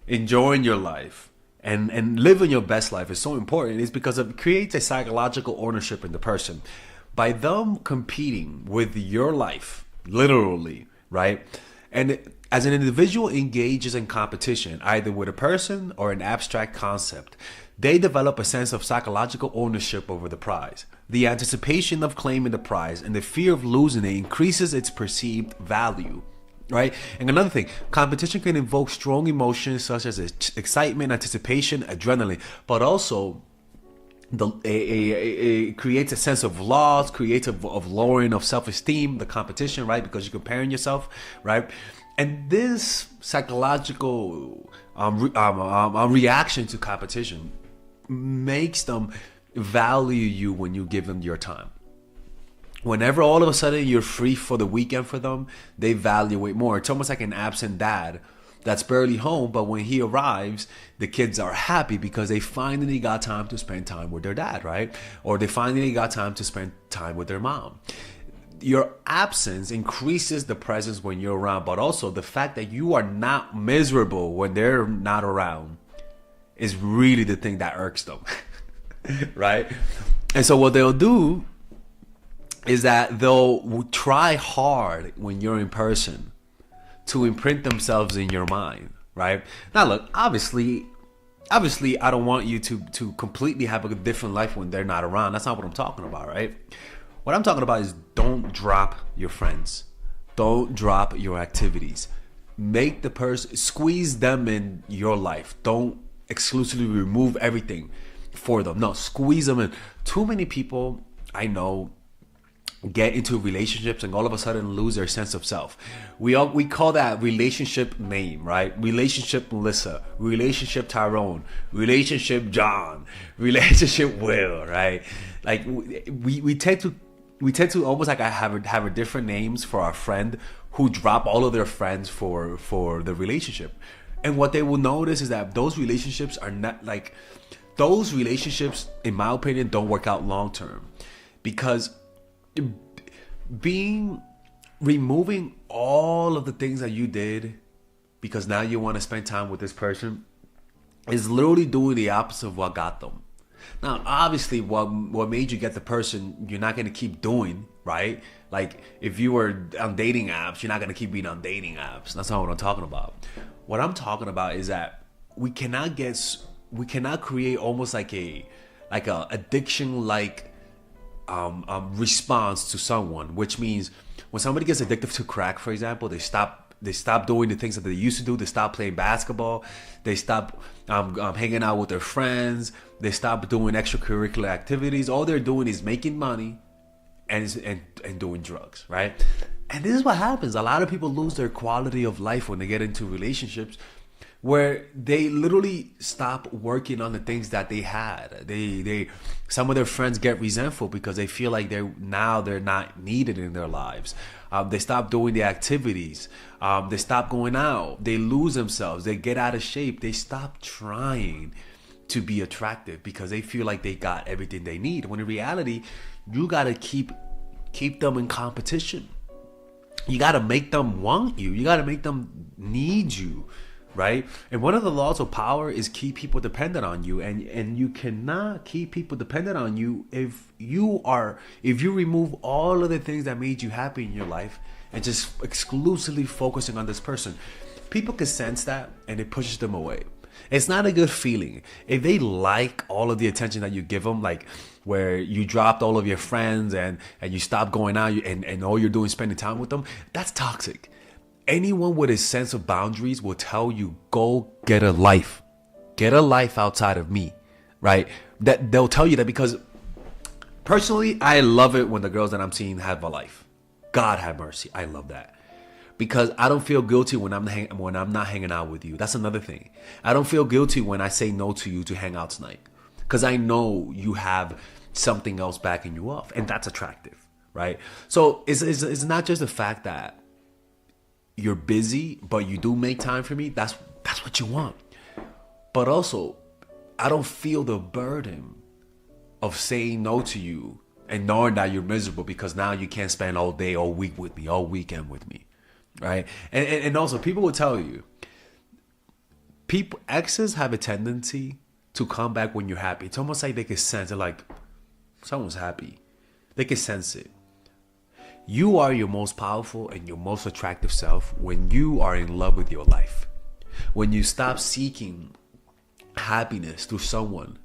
enjoying your life and living your best life is so important is because it creates a psychological ownership in the person. By them competing with your life, literally, right? And as an individual engages in competition, either with a person or an abstract concept, they develop a sense of psychological ownership over the prize. The anticipation of claiming the prize and the fear of losing it increases its perceived value. Right? And another thing, competition can invoke strong emotions such as excitement, anticipation, adrenaline, but also it creates a sense of loss, creates of lowering of self-esteem, the competition, right? Because you're comparing yourself, right? And this psychological reaction to competition makes them value you when you give them your time. Whenever all of a sudden you're free for the weekend for them, they value it more. It's almost like an absent dad that's barely home, but when he arrives, the kids are happy because they finally got time to spend time with their dad, right? Or they finally got time to spend time with their mom. Your absence increases the presence when you're around, but also the fact that you are not miserable when they're not around is really the thing that irks them, right? And so what they'll do is that they'll try hard when you're in person to imprint themselves in your mind, right? Now, look, obviously, I don't want you to completely have a different life when they're not around. That's not what I'm talking about, right? What I'm talking about is don't drop your friends. Don't drop your activities. Make the person, squeeze them in your life. Don't exclusively remove everything for them. No, squeeze them in. Too many people I know get into relationships and all of a sudden lose their sense of self. We call that relationship name, right? Relationship Melissa, relationship Tyrone, relationship John, relationship Will, right? Like we tend to almost like have a different names for our friend who drop all of their friends for the relationship. And what they will notice is that those relationships are not like those relationships, in my opinion, don't work out long term because removing all of the things that you did because now you want to spend time with this person is literally doing the opposite of what got them. Now, obviously, what made you get the person, you're not going to keep doing, right? Like, if you were on dating apps, you're not going to keep being on dating apps. That's not what I'm talking about. What I'm talking about is that we cannot create almost like a addiction like response to someone, which means when somebody gets addicted to crack, for example, they stop doing the things that they used to do. They stop playing basketball. They stop hanging out with their friends. They stop doing extracurricular activities. All they're doing is making money and doing drugs, right? And this is what happens. A lot of people lose their quality of life when they get into relationships where they literally stop working on the things that they had. Some of their friends get resentful because they feel like they're not needed in their lives. They stop doing the activities. They stop going out. They lose themselves. They get out of shape. They stop trying to be attractive because they feel like they got everything they need. When in reality, you gotta keep them in competition. You gotta make them want you. You gotta make them need you. Right? And one of the laws of power is keep people dependent on you. And you cannot keep people dependent on you if you remove all of the things that made you happy in your life and just exclusively focusing on this person. People can sense that and it pushes them away. It's not a good feeling. If they like all of the attention that you give them, like where you dropped all of your friends and you stop going out and all you're doing is spending time with them, that's toxic. Anyone with a sense of boundaries will tell you, go get a life outside of me, right? That they'll tell you that because personally, I love it when the girls that I'm seeing have a life. God have mercy. I love that because I don't feel guilty when I'm not hanging out with you. That's another thing. I don't feel guilty when I say no to you to hang out tonight because I know you have something else backing you up, and that's attractive, right? So it's not just the fact that you're busy, but you do make time for me. That's what you want. But also, I don't feel the burden of saying no to you and knowing that you're miserable because now you can't spend all day, all week with me, all weekend with me, right? And also, people will tell you People, exes have a tendency to come back when you're happy. It's almost like they can sense it, like someone's happy. They can sense it. You are your most powerful and your most attractive self when you are in love with your life. When you stop seeking happiness through someone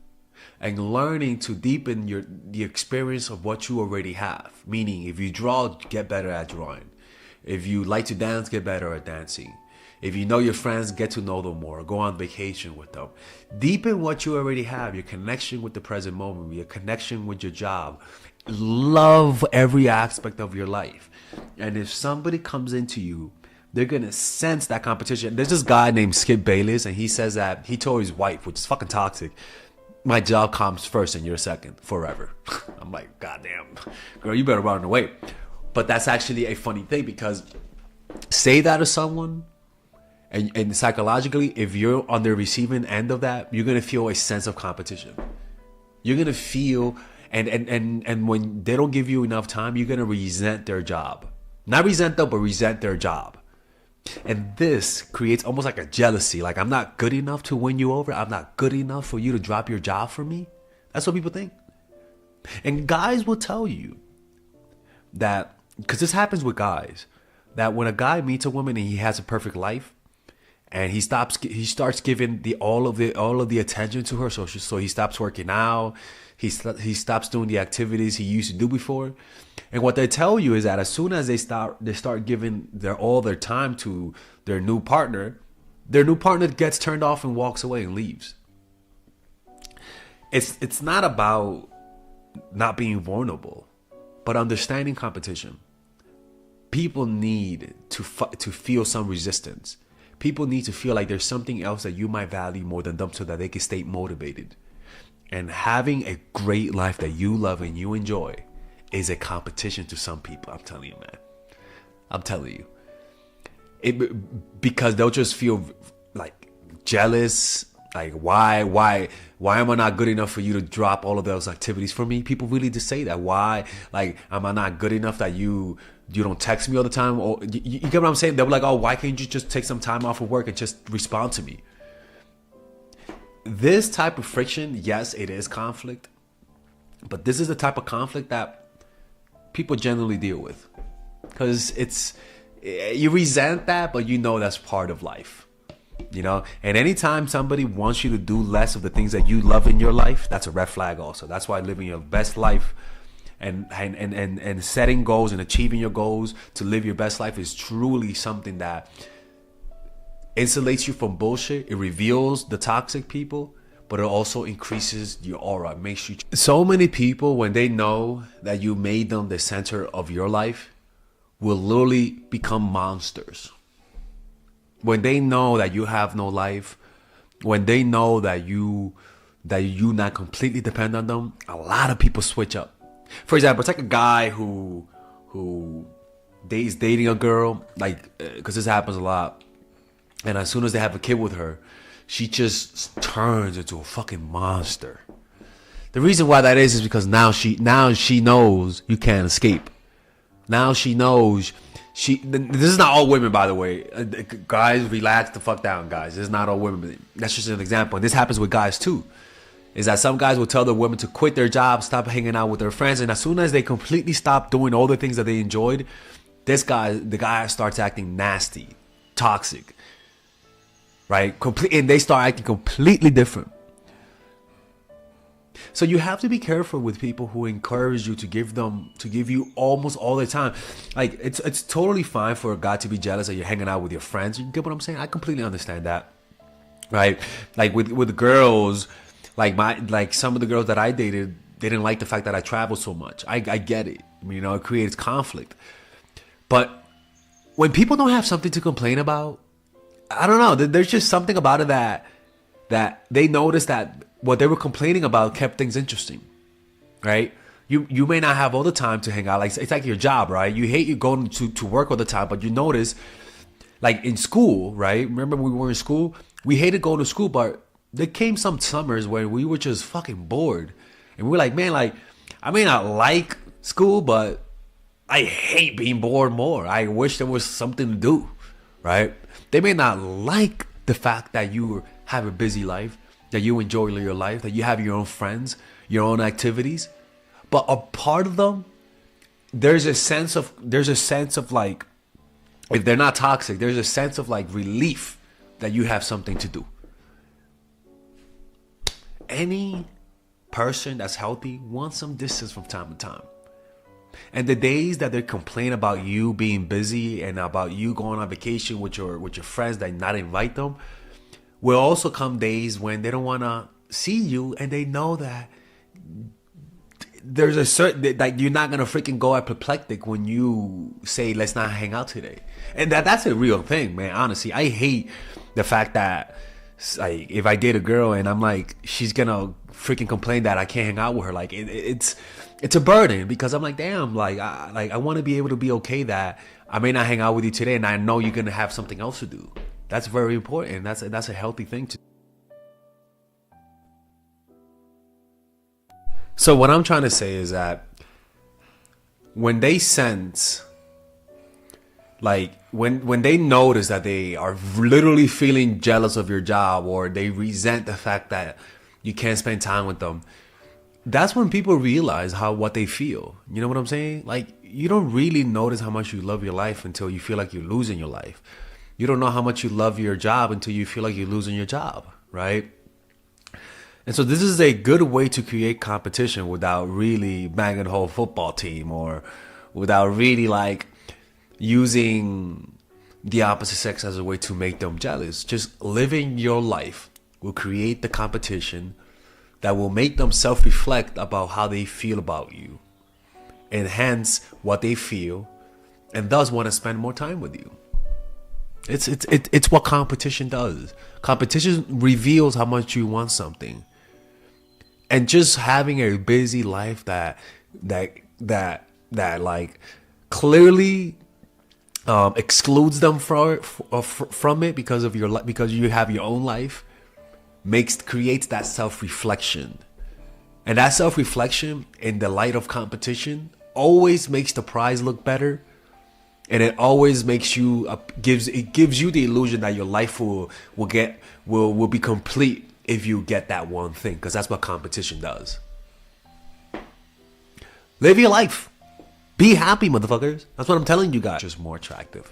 and learning to deepen the experience of what you already have. Meaning, if you draw, get better at drawing. If you like to dance, get better at dancing. If you know your friends, get to know them more. Go on vacation with them. Deepen what you already have, your connection with the present moment, your connection with your job. Love every aspect of your life. And if somebody comes into you, they're going to sense that competition. There's this guy named Skip Bayless, and he says that he told his wife, which is fucking toxic, my job comes first and you're second forever. I'm like, goddamn, girl, you better run away. But that's actually a funny thing, because say that to someone, and psychologically, if you're on the receiving end of that, you're going to feel a sense of competition. You're going to feel, and when they don't give you enough time, you're going to resent their job. Not resent them, but resent their job. And this creates almost like a jealousy. Like, I'm not good enough to win you over. I'm not good enough for you to drop your job for me. That's what people think. And guys will tell you that, because this happens with guys, that when a guy meets a woman and he has a perfect life, and he starts giving all of the attention to her, so he stops working out, he stops doing the activities he used to do before. And what they tell you is that as soon as they start giving all their time to their new partner gets turned off and walks away and leaves. It's not about not being vulnerable, but understanding competition. People need to feel some resistance. People need to feel like there's something else that you might value more than them, so that they can stay motivated. And having a great life that you love and you enjoy is a competition to some people. I'm telling you, man. I'm telling you. Because they'll just feel like jealous. Like, why am I not good enough for you to drop all of those activities for me? People really just say that. Why? Like, am I not good enough that you don't text me all the time? Or you get what I'm saying? They'll be like, oh, why can't you just take some time off of work and just respond to me? This type of friction, yes, it is conflict. But this is the type of conflict that people generally deal with. Because you resent that, but you know that's part of life. You know, and anytime somebody wants you to do less of the things that you love in your life, that's a red flag also. That's why living your best life and setting goals and achieving your goals to live your best life is truly something that insulates you from bullshit. It reveals the toxic people, but it also increases your aura. It makes you. So many people, when they know that you made them the center of your life, will literally become monsters. When they know that you have no life, when they know that you not completely depend on them, a lot of people switch up. For example, it's like a guy who is dating a girl, like, because this happens a lot, and as soon as they have a kid with her, she just turns into a fucking monster. The reason why that is because now she knows you can't escape. Now she knows. This is not all women, by the way. Guys, relax the fuck down, guys. This is not all women. That's just an example. And this happens with guys too. Is that some guys will tell their women to quit their job, stop hanging out with their friends, and as soon as they completely stop doing all the things that they enjoyed, the guy starts acting nasty, toxic, right? And they start acting completely different. So you have to be careful with people who encourage you to give you almost all the time. Like, it's totally fine for a guy to be jealous that you're hanging out with your friends. You get what I'm saying? I completely understand that, right? Like with girls, like some of the girls that I dated, they didn't like the fact that I traveled so much. I get it. I mean, it creates conflict. But when people don't have something to complain about, I don't know. There's just something about it that they notice that what they were complaining about kept things interesting, right? You may not have all the time to hang out. Like, it's like your job, right? You hate you going to work all the time, but you notice, like in school, right? Remember when we were in school? We hated going to school, but there came some summers where we were just fucking bored. And we were like, man, like, I may not like school, but I hate being bored more. I wish there was something to do, right? They may not like the fact that you have a busy life, that you enjoy your life, that you have your own friends, your own activities. But a part of them, there's a sense of like, if they're not toxic, there's a sense of like relief that you have something to do. Any person that's healthy wants some distance from time to time. And the days that they complain about you being busy and about you going on vacation with your friends that not invite them, will also come days when they don't want to see you, and they know that there's a certain, like, you're not gonna freaking go apoplectic when you say let's not hang out today. And that's a real thing, man. Honestly, I hate the fact that, like, if I date a girl and I'm like, she's gonna freaking complain that I can't hang out with her. Like, it's a burden, because I'm like, damn, I want to be able to be okay that I may not hang out with you today, and I know you're gonna have something else to do. That's very important. That's a healthy thing to do. So what I'm trying to say is that when they sense, like, when they notice that they are literally feeling jealous of your job, or they resent the fact that you can't spend time with them, that's when people realize what they feel. You know what I'm saying? Like, you don't really notice how much you love your life until you feel like you're losing your life. You don't know how much you love your job until you feel like you're losing your job, right? And so this is a good way to create competition without really banging the whole football team, or without really like using the opposite sex as a way to make them jealous. Just living your life will create the competition that will make them self-reflect about how they feel about you, and hence what they feel, and thus want to spend more time with you. It's what competition does. Competition reveals how much you want something. And just having a busy life that like clearly excludes them from it because you have your own life, creates that self-reflection. And that self-reflection in the light of competition always makes the prize look better. And it always makes you gives you the illusion that your life will be complete if you get that one thing, because that's what competition does. Live your life. Be happy, motherfuckers. That's what I'm telling you guys. Just more attractive.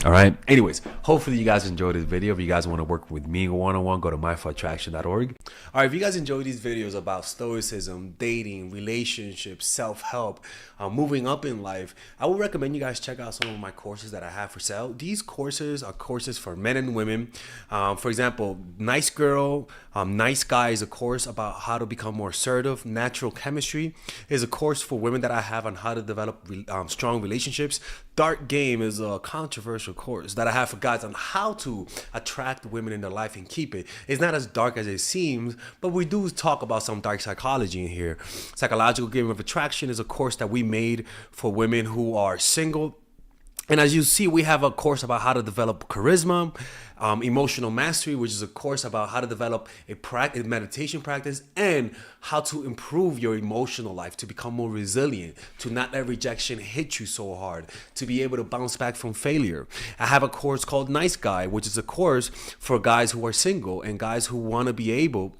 All right. Anyways, hopefully you guys enjoyed this video. If you guys want to work with me one-on-one, go to myforattraction.org. All right. If you guys enjoy these videos about stoicism, dating, relationships, self-help, moving up in life, I would recommend you guys check out some of my courses that I have for sale. These courses are courses for men and women. For example, Nice Girl, Nice Guy is a course about how to become more assertive. Natural Chemistry is a course for women that I have on how to develop strong relationships. Dark Game is a controversial course that I have for guys on how to attract women in their life and keep it. It's not as dark as it seems, but we do talk about some dark psychology in here. Psychological Game of Attraction is a course that we made for women who are single. And as you see, we have a course about how to develop charisma. Emotional Mastery, which is a course about how to develop a meditation practice and how to improve your emotional life, to become more resilient, to not let rejection hit you so hard, to be able to bounce back from failure. I have a course called Nice Guy, which is a course for guys who are single and guys who want to be able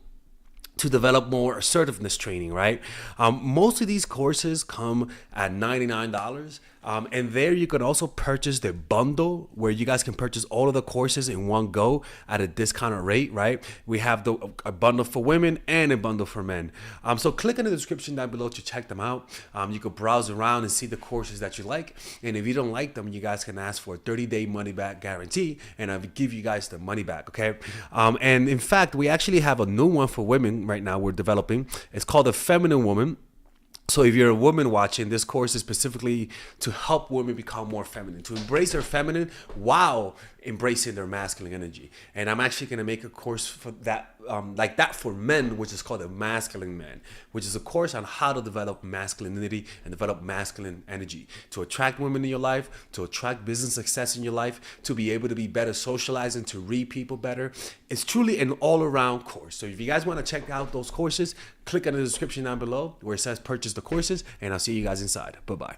to develop more assertiveness training, right? Most of these courses come at $99. And there you can also purchase the bundle where you guys can purchase all of the courses in one go at a discounted rate, right? We have a bundle for women and a bundle for men. So click in the description down below to check them out. You can browse around and see the courses that you like. And if you don't like them, you guys can ask for a 30-day money-back guarantee, and I'll give you guys the money back, okay? And in fact, we actually have a new one for women right now we're developing. It's called The Feminine Woman. So if you're a woman watching, this course is specifically to help women become more feminine, to embrace their feminine while embracing their masculine energy. And I'm actually going to make a course for that, like that for men, which is called the Masculine Man, which is a course on how to develop masculinity and develop masculine energy, to attract women in your life, to attract business success in your life, to be able to be better socializing, to read people better. It's truly an all-around course. So if you guys want to check out those courses, click on the description down below where it says purchase the courses, and I'll see you guys inside. Bye-bye.